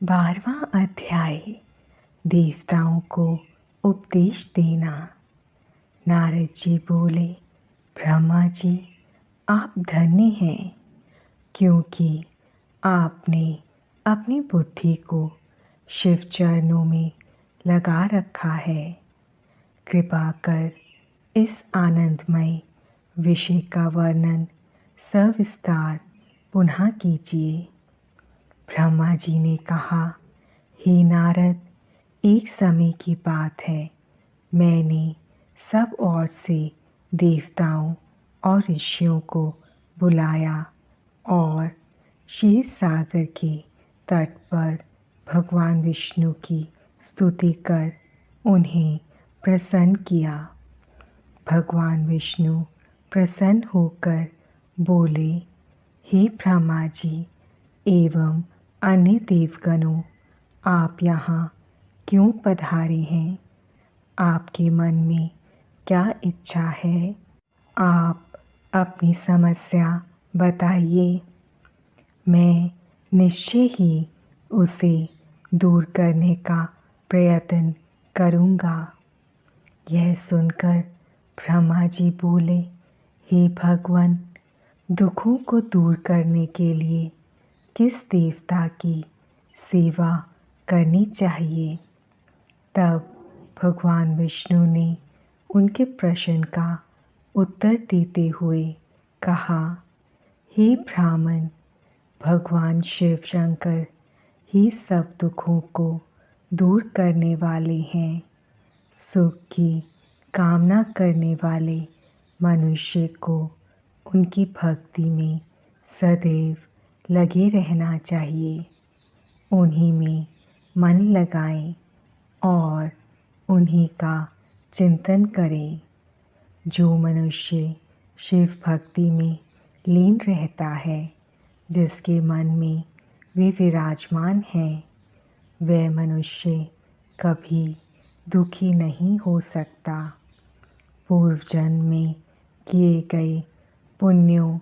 12वां अध्याय देवताओं को उपदेश देना। नारद जी बोले, ब्रह्मा जी, आप धन्य हैं क्योंकि आपने अपनी बुद्धि को शिव चरणों में लगा रखा है। कृपा कर इस आनंदमय विषय का वर्णन सविस्तार पुनः कीजिए। ब्रह्मा जी ने कहा, हे नारद, एक समय की बात है, मैंने सब ओर से देवताओं और ऋषियों को बुलाया और क्षीर सागर के तट पर भगवान विष्णु की स्तुति कर उन्हें प्रसन्न किया। भगवान विष्णु प्रसन्न होकर बोले, हे ब्रह्मा जी एवं अन्य देवगणों, आप यहाँ क्यों पधारे हैं? आपके मन में क्या इच्छा है? आप अपनी समस्या बताइए, मैं निश्चय ही उसे दूर करने का प्रयत्न करूँगा। यह सुनकर ब्रह्मा जी बोले, हे भगवान, दुखों को दूर करने के लिए किस देवता की सेवा करनी चाहिए? तब भगवान विष्णु ने उनके प्रश्न का उत्तर देते हुए कहा, हे ब्राह्मण, भगवान शिव शंकर ही सब दुखों को दूर करने वाले हैं। सुख की कामना करने वाले मनुष्य को उनकी भक्ति में सदैव लगे रहना चाहिए। उन्हीं में मन लगाएं और उन्हीं का चिंतन करें। जो मनुष्य शिव भक्ति में लीन रहता है, जिसके मन में वे विराजमान हैं, वह मनुष्य कभी दुखी नहीं हो सकता। पूर्व जन्म में किए गए पुण्यों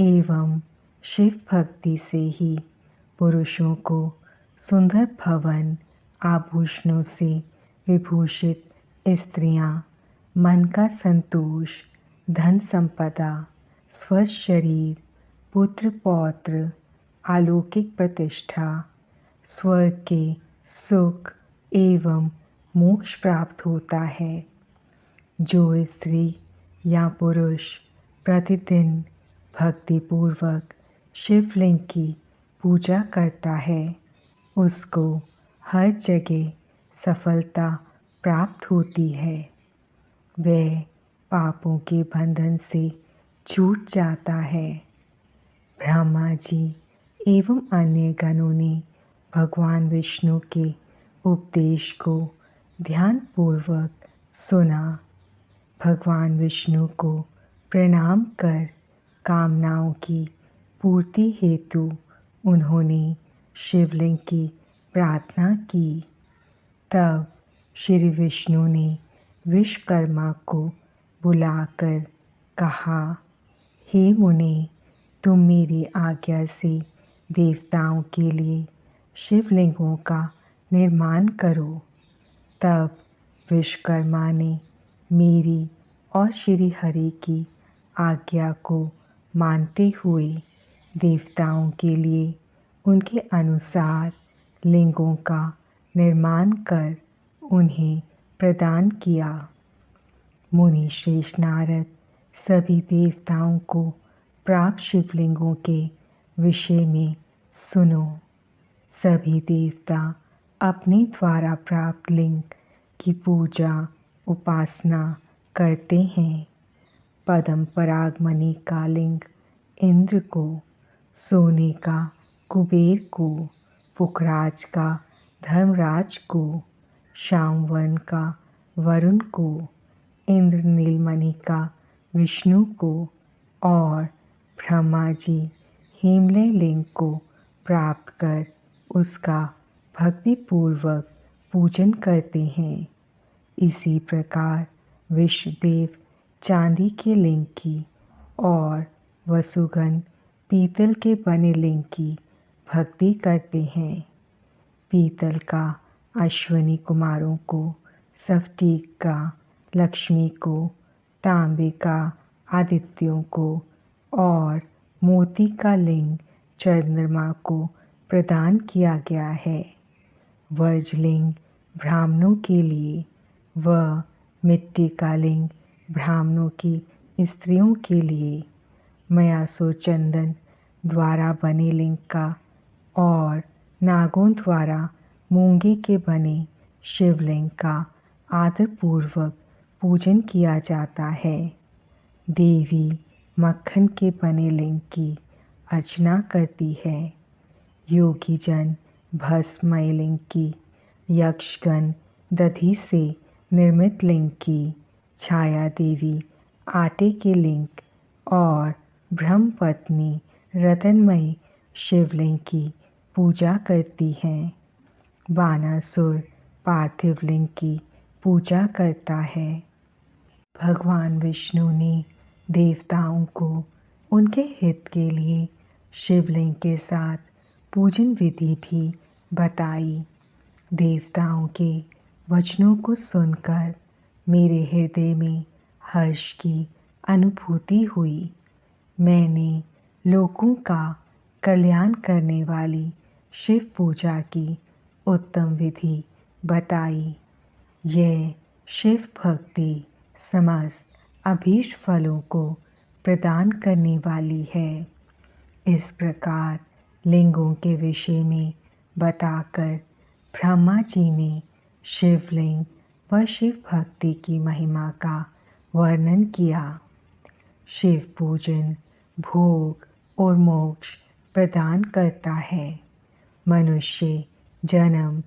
एवं शिव भक्ति से ही पुरुषों को सुंदर भवन आभूषणों से विभूषित स्त्रियां, मन का संतोष, धन संपदा, स्वस्थ शरीर, पुत्र पौत्र, अलौकिक प्रतिष्ठा, स्वर्ग के सुख एवं मोक्ष प्राप्त होता है। जो स्त्री या पुरुष प्रतिदिन भक्तिपूर्वक शिवलिंग की पूजा करता है, उसको हर जगह सफलता प्राप्त होती है। वह पापों के बंधन से छूट जाता है। ब्रह्मा जी एवं अन्य गणों ने भगवान विष्णु के उपदेश को ध्यानपूर्वक सुना। भगवान विष्णु को प्रणाम कर कामनाओं की पूर्ति हेतु उन्होंने शिवलिंग की प्रार्थना की। तब श्री विष्णु ने विश्वकर्मा को बुलाकर कहा, हे मुने, तुम मेरी आज्ञा से देवताओं के लिए शिवलिंगों का निर्माण करो। तब विश्वकर्मा ने मेरी और श्री हरि की आज्ञा को मानते हुए देवताओं के लिए उनके अनुसार लिंगों का निर्माण कर उन्हें प्रदान किया। मुनि श्रेष्ठ नारद सभी देवताओं को प्राप्त शिवलिंगों के विषय में सुनो। सभी देवता अपने द्वारा प्राप्त लिंग की पूजा उपासना करते हैं। पद्म पराग मणि का लिंग इंद्र को, सोने का कुबेर को, पुखराज का धर्मराज को, श्यामवर्ण का वरुण को, इंद्र नीलमणि का विष्णु को और ब्रह्मा जी हिमलय लिंग को प्राप्त कर उसका भक्तिपूर्वक पूजन करते हैं। इसी प्रकार विष्णुदेव चांदी के लिंग की और वसुगण पीतल के बने लिंग की भक्ति करते हैं। पीतल का अश्विनी कुमारों को, स्फटिक का लक्ष्मी को, तांबे का आदित्यों को और मोती का लिंग चंद्रमा को प्रदान किया गया है। वज्रलिंग ब्राह्मणों के लिए व मिट्टी का लिंग ब्राह्मणों की स्त्रियों के लिए, मयासुर चंदन द्वारा बने लिंग का और नागों द्वारा मूंगे के बने शिवलिंग का आदरपूर्वक पूजन किया जाता है। देवी मक्खन के बने लिंग की अर्चना करती है। योगी जन भस्ममय लिंग की, यक्षगण दधि से निर्मित लिंग की, छाया देवी आटे के लिंग और ब्रह्मपत्नी रत्नमय शिवलिंग की पूजा करती हैं। बानासुर पार्थिव लिंग की पूजा करता है। भगवान विष्णु ने देवताओं को उनके हित के लिए शिवलिंग के साथ पूजन विधि भी बताई। देवताओं के वचनों को सुनकर मेरे हृदय में हर्ष की अनुभूति हुई। मैंने लोगों का कल्याण करने वाली शिव पूजा की उत्तम विधि बताई। यह शिव भक्ति समस्त अभीष्ट फलों को प्रदान करने वाली है। इस प्रकार लिंगों के विषय में बताकर ब्रह्मा जी ने शिवलिंग व शिव भक्ति की महिमा का वर्णन किया। शिव पूजन भोग और मोक्ष प्रदान करता है। मनुष्य जन्म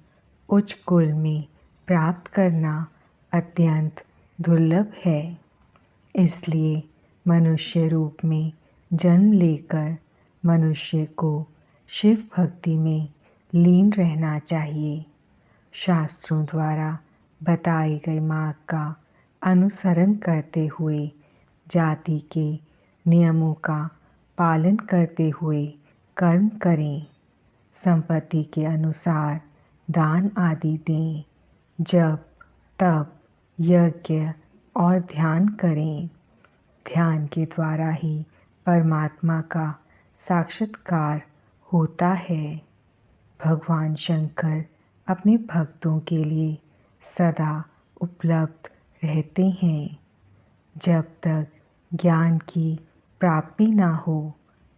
उच्च कुल में प्राप्त करना अत्यंत दुर्लभ है। इसलिए मनुष्य रूप में जन्म लेकर मनुष्य को शिव भक्ति में लीन रहना चाहिए। शास्त्रों द्वारा बताए गए मार्ग का अनुसरण करते हुए, जाति के नियमों का पालन करते हुए कर्म करें। संपत्ति के अनुसार दान आदि दें। जप तप यज्ञ और ध्यान करें। ध्यान के द्वारा ही परमात्मा का साक्षात्कार होता है। भगवान शंकर अपने भक्तों के लिए सदा उपलब्ध रहते हैं। जब तक ज्ञान की प्राप्ति ना हो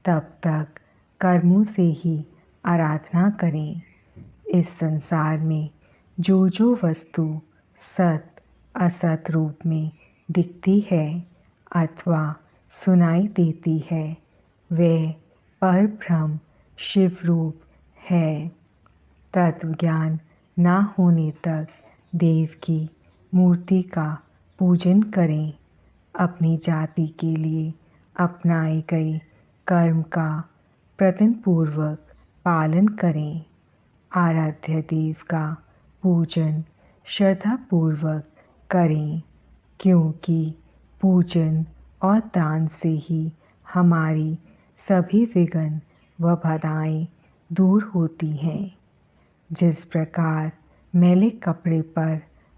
तब तक कर्मों से ही आराधना करें। इस संसार में जो वस्तु सत असत रूप में दिखती है अथवा सुनाई देती है वह परब्रह्म शिव रूप है। तत्व ज्ञान ना होने तक देव की मूर्ति का पूजन करें। अपनी जाति के लिए अपनाए गए कर्म का प्रयत्नपूर्वक पालन करें। आराध्य देव का पूजन श्रद्धापूर्वक करें, क्योंकि पूजन और दान से ही हमारी सभी विघ्न व बाधाएं दूर होती हैं। जिस प्रकार मैले कपड़े पर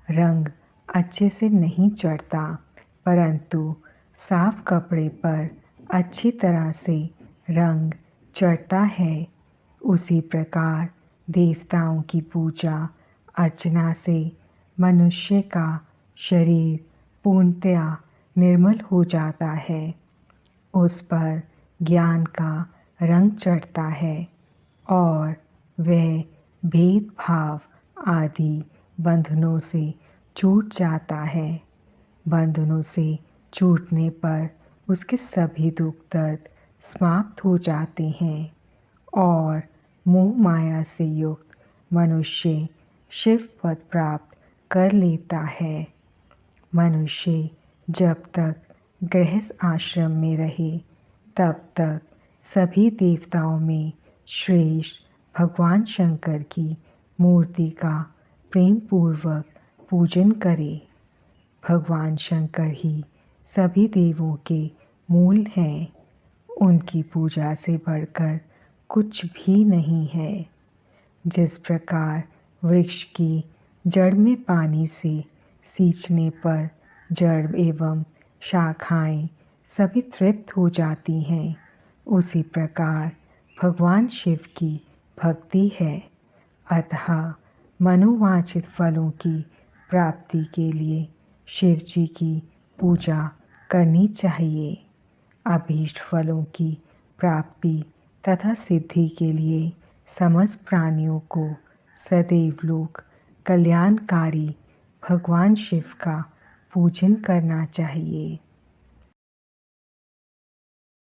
रंग अच्छे से नहीं चढ़ता, परंतु साफ कपड़े पर अच्छी तरह से रंग चढ़ता है, उसी प्रकार देवताओं की पूजा अर्चना से मनुष्य का शरीर पूर्णतया निर्मल हो जाता है। उस पर ज्ञान का रंग चढ़ता है और वह भेदभाव आदि बंधनों से छूट जाता है। बंधनों से छूटने पर उसके सभी दुख दर्द समाप्त हो जाते हैं और मोह माया से युक्त मनुष्य शिव पद प्राप्त कर लेता है। मनुष्य जब तक गृहस्थ आश्रम में रहे तब तक सभी देवताओं में श्रेष्ठ भगवान शंकर की मूर्ति का प्रेम पूर्वक पूजन करे। भगवान शंकर ही सभी देवों के मूल हैं। उनकी पूजा से बढ़कर कुछ भी नहीं है। जिस प्रकार वृक्ष की जड़ में पानी से सींचने पर जड़ एवं शाखाएं सभी तृप्त हो जाती हैं, उसी प्रकार भगवान शिव की भक्ति है। अतः मनोवांछित फलों की प्राप्ति के लिए शिव जी की पूजा करनी चाहिए। अभीष्ट फलों की प्राप्ति तथा सिद्धि के लिए समस्त प्राणियों को सदैव लोग कल्याणकारी भगवान शिव का पूजन करना चाहिए।